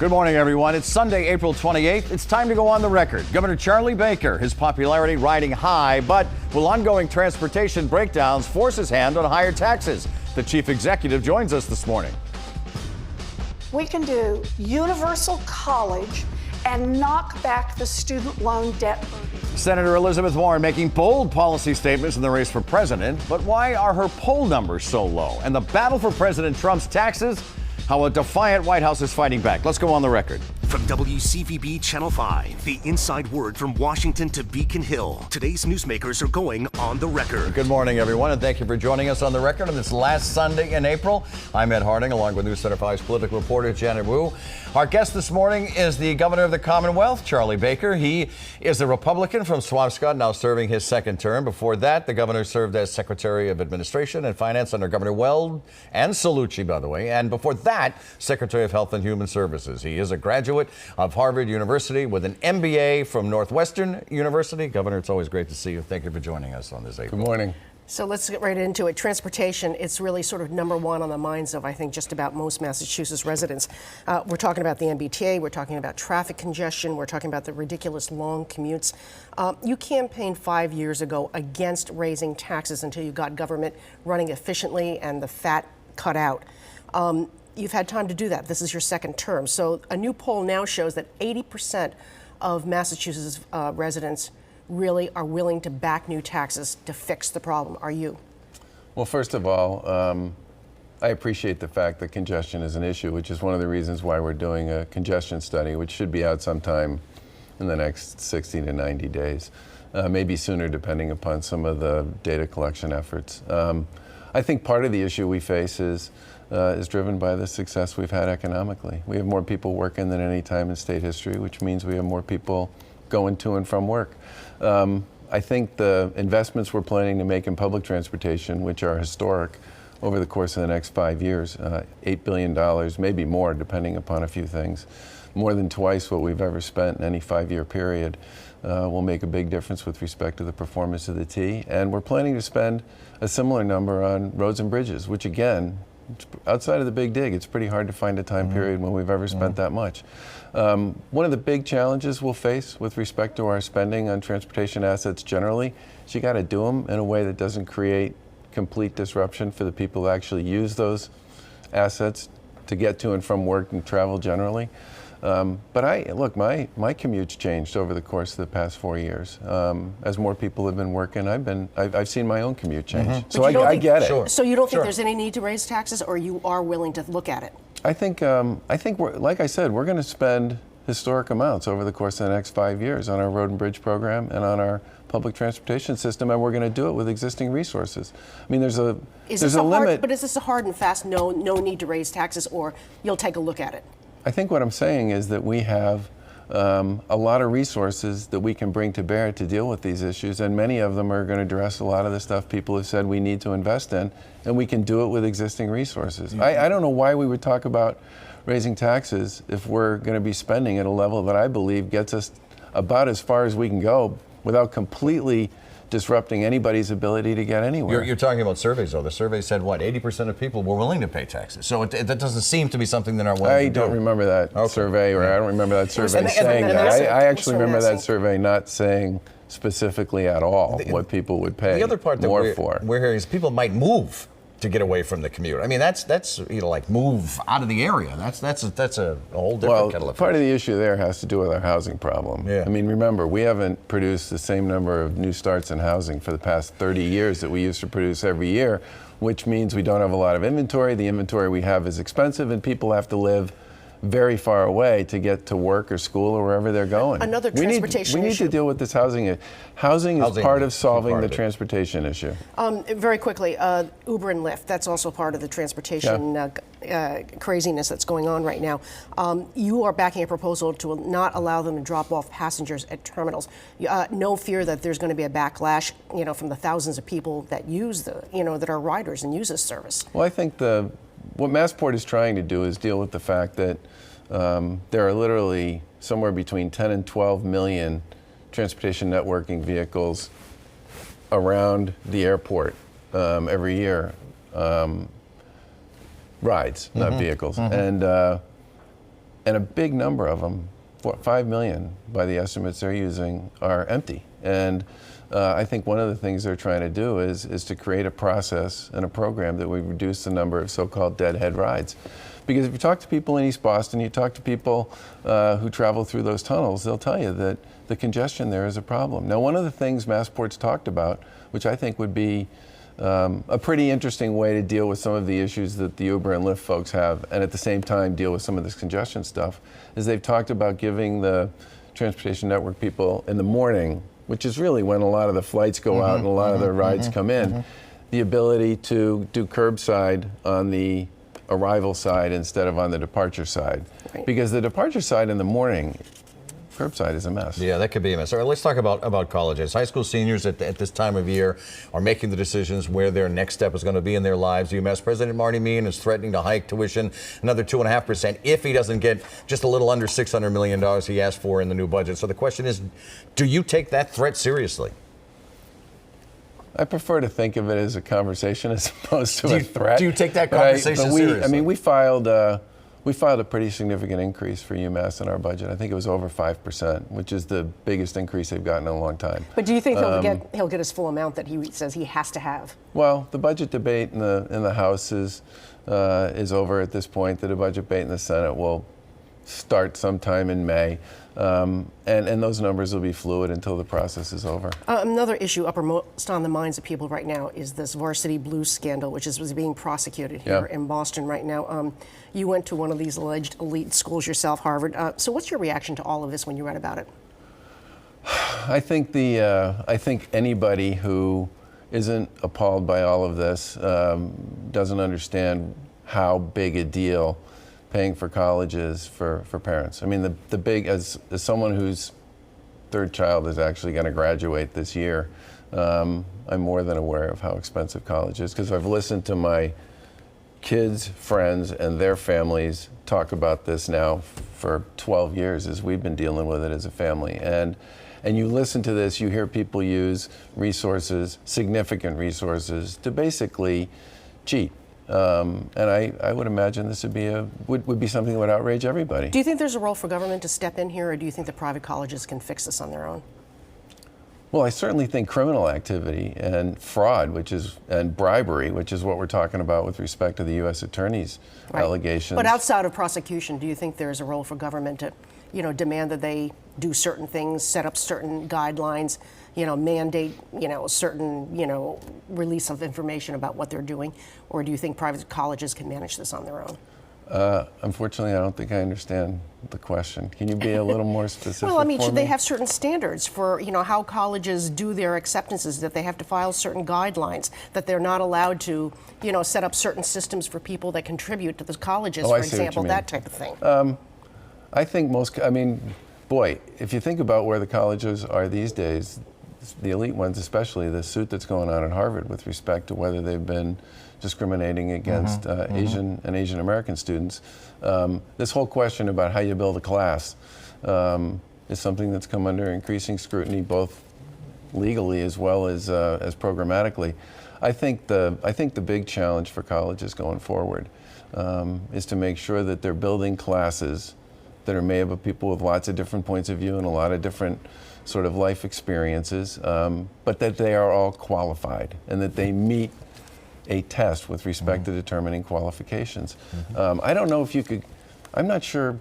Good morning, everyone. It's Sunday, April 28th. It's time to go on the record. Governor Charlie Baker, his popularity riding high, but will ongoing transportation breakdowns force his hand on higher taxes? The chief executive joins us this morning. We can do universal college and knock back the student loan debt burden. Senator Elizabeth Warren making bold policy statements in the race for president, but why are her poll numbers so low? And the battle for President Trump's taxes? How a defiant White House is fighting back. Let's go on the record. From WCVB Channel 5, the inside word from Washington to Beacon Hill. Today's newsmakers are going on the record. Good morning, everyone, and thank you for joining us on the record on this last Sunday in April. I'm Ed Harding, along with News Center 5's political reporter Janet Wu. Our guest this morning is the governor of the Commonwealth, Charlie Baker. He is a Republican from Swampscott, now serving his second term. Before that, the governor served as Secretary of Administration and Finance under Governor Weld and Cellucci, by the way. And before that, Secretary of Health and Human Services. He is a graduate of Harvard University with an MBA from Northwestern University. Governor, it's always great to see you. Thank you for joining us on this April. Good morning. So let's get right into it. Transportation, it's really sort of number one on the minds of, I think, just about most Massachusetts residents. We're talking about the MBTA, we're talking about traffic congestion, we're talking about the ridiculous long commutes. You campaigned 5 years ago against raising taxes until you got government running efficiently and the fat cut out. You've had time to do that. This is your second term. So a new poll now shows that 80% of Massachusetts residents really are willing to back new taxes to fix the problem. Are you? Well, first of all, I appreciate the fact that congestion is an issue, which is one of the reasons why we're doing a congestion study, which should be out sometime in the next 60 to 90 days, maybe sooner depending upon some of the data collection efforts. I think part of the issue we face is driven by the success we've had economically. We have more people working than any time in state history, which means we have more people going to and from work. I think the investments we're planning to make in public transportation, which are historic over the course of the next 5 years, $8 billion, maybe more, depending upon a few things, more than twice what we've ever spent in any 5-year period, will make a big difference with respect to the performance of the T. And we're planning to spend a similar number on roads and bridges, which again, outside of the big dig, it's pretty hard to find a time period when we've ever spent that much. One of the big challenges we'll face with respect to our spending on transportation assets generally is you got to do them in a way that doesn't create complete disruption for the people who actually use those assets to get to and from work and travel generally. But look, my commute's changed over the course of the past 4 years. As more people have been working, I've seen my own commute change. So I get it. Sure. So you don't think there's any need to raise taxes, or you are willing to look at it? I think we're, like I said, we're going to spend historic amounts over the course of the next 5 years on our road and bridge program and on our public transportation system, and we're going to do it with existing resources. I mean, there's a limit. But is this a hard and fast no need to raise taxes, or you'll take a look at it? I think what I'm saying is that we have a lot of resources that we can bring to bear to deal with these issues, and many of them are going to address a lot of the stuff people have said we need to invest in, and we can do it with existing resources. I don't know why we would talk about raising taxes if we're going to be spending at a level that I believe gets us about as far as we can go without completely disrupting anybody's ability to get anywhere. You're talking about surveys, though. The survey said, what, 80% of people were willing to pay taxes. So that doesn't seem to be something that are willing to do. I don't remember that survey, or I don't remember that survey saying that. I actually remember that survey not saying specifically at all what people would pay more for. The other part that we're hearing is people might move to get away from the commute. I mean, that's like move out of the area. That's a whole different kettle of fish. Part of the issue there has to do with our housing problem. Yeah. I mean, remember, we haven't produced the same number of new starts in housing for the past 30 years that we used to produce every year, which means we don't have a lot of inventory. The inventory we have is expensive, and people have to live very far away to get to work or school or wherever they're going. Another transportation issue. We need to deal with this housing. Housing is part of solving the transportation issue. Very quickly, Uber and Lyft, that's also part of the transportation craziness that's going on right now. You are backing a proposal to not allow them to drop off passengers at terminals. No fear that there's going to be a backlash, from the thousands of people that use that are riders and use this service. Well, I think what Massport is trying to do is deal with the fact that there are literally somewhere between 10 and 12 million transportation networking vehicles around the airport every year. Rides, not vehicles. And And a big number of them, 5 million by the estimates they're using, are empty. And I think one of the things they're trying to do is to create a process and a program that would reduce the number of so-called deadhead rides. Because if you talk to people in East Boston, you talk to people who travel through those tunnels, they'll tell you that the congestion there is a problem. Now, one of the things Massport's talked about, which I think would be a pretty interesting way to deal with some of the issues that the Uber and Lyft folks have, and at the same time deal with some of this congestion stuff, is they've talked about giving the transportation network people in the morning, which is really when a lot of the flights go out and a lot of the rides come in, the ability to do curbside on the arrival side instead of on the departure side. Right. Because the departure side in the morning, curbside is a mess. Yeah, that could be a mess. All right, let's talk about colleges. High school seniors at this time of year are making the decisions where their next step is going to be in their lives. UMass President Marty Meehan is threatening to hike tuition another 2.5% if he doesn't get just a little under $600 million he asked for in the new budget. So the question is, do you take that threat seriously? I prefer to think of it as a conversation as opposed to a threat. Do you take that conversation seriously? I mean, we filed a pretty significant increase for UMass in our budget. I think it was over 5%, which is the biggest increase they've gotten in a long time. But do you think he'll get his full amount that he says he has to have? Well, the budget debate in the House is over at this point. The budget debate in the Senate will start sometime in May. And those numbers will be fluid until the process is over. Another issue uppermost on the minds of people right now is this Varsity Blues scandal, which was being prosecuted here in Boston right now. You went to one of these alleged elite schools yourself, Harvard. So what's your reaction to all of this when you read about it? I think anybody who isn't appalled by all of this doesn't understand how big a deal paying for college is for parents. I mean, the big, as someone whose third child is actually going to graduate this year, I'm more than aware of how expensive college is, because I've listened to my kids, friends, and their families talk about this now for 12 years as we've been dealing with it as a family. And you listen to this, you hear people use resources, significant resources, to basically cheat. And I would imagine this would be something that would outrage everybody. Do you think there's a role for government to step in here, or do you think the private colleges can fix this on their own? Well, I certainly think criminal activity and fraud, and bribery, which is what we're talking about with respect to the U.S. Attorney's allegations. But outside of prosecution, do you think there's a role for government to, demand that they do certain things, set up certain guidelines, mandate, certain, release of information about what they're doing? Or do you think private colleges can manage this on their own? Unfortunately, I don't think I understand the question. Can you be a little more specific? Well, I mean, should they have certain standards for, how colleges do their acceptances, that they have to file certain guidelines, that they're not allowed to, set up certain systems for people that contribute to the colleges, for example, that type of thing? I think if you think about where the colleges are these days, the elite ones especially, the suit that's going on at Harvard with respect to whether they've been discriminating against Asian and Asian American students. This whole question about how you build a class is something that's come under increasing scrutiny, both legally as well as programmatically. I think the big challenge for colleges going forward is to make sure that they're building classes that are made up of people with lots of different points of view and a lot of different sort of life experiences, but that they are all qualified and that they meet a test with respect to determining qualifications. I don't know if you could, I'm not sure,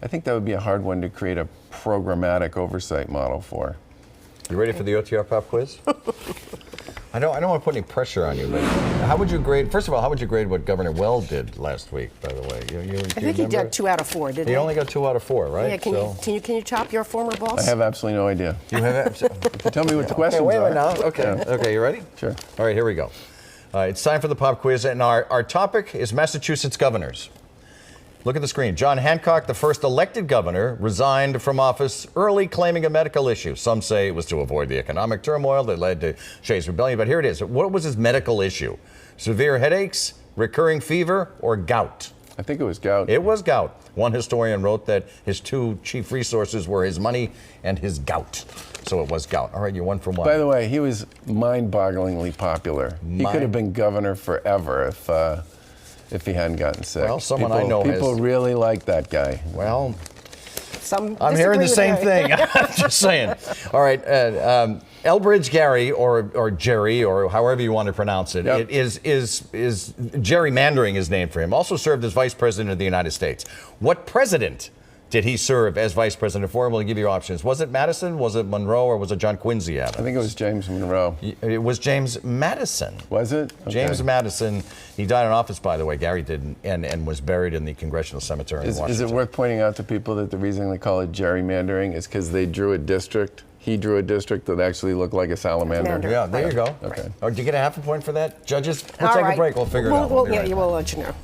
I think that would be a hard one to create a programmatic oversight model for. You ready for the OTR pop quiz? I don't want to put any pressure on you, but how would you grade, first of all, how would you grade what Governor Weld did last week, by the way? I think he got 2 out of 4, didn't he? He only got 2 out of 4, right? Yeah, can you top your former boss? I have absolutely no idea. You have Tell me what the questions wait a are. minute now. Okay. Yeah. Okay, you ready? Sure. All right, here we go. It's time for the pop quiz, and our topic is Massachusetts governors. Look at the screen. John Hancock, the first elected governor, resigned from office early, claiming a medical issue. Some say it was to avoid the economic turmoil that led to Shays' rebellion, but here it is. What was his medical issue? Severe headaches, recurring fever, or gout? I think it was gout. It was gout. One historian wrote that his 2 chief resources were his money and his gout. So it was gout. All right, you're 1 for 1. By the way, he if he hadn't gotten sick. Well, someone I know people has- really like that guy. Well, Some I'm hearing the disagree same with Harry. thing. I'm just saying. All right, Elbridge Gary, or Jerry, or however you want to pronounce it, Yep. it is gerrymandering is named for him. Also served as Vice President of the United States. What president did he serve as Vice President for? We'll give you options. Was it Madison? Was it Monroe? Or was it John Quincy Adams? I think it was James Monroe. It was James Madison. Was it? Okay. James Madison. He died in office, by the way. Gary did, and was buried in the Congressional Cemetery in Is Washington. it worth pointing out to people that the reason they call it gerrymandering is because they drew a district? He drew a district that actually looked like a salamander. Salamander. Yeah, there you go. Okay. Or do you get a half a point for that, judges? We'll All take right. a break. We'll figure it out. We'll be right back. we'll let you know.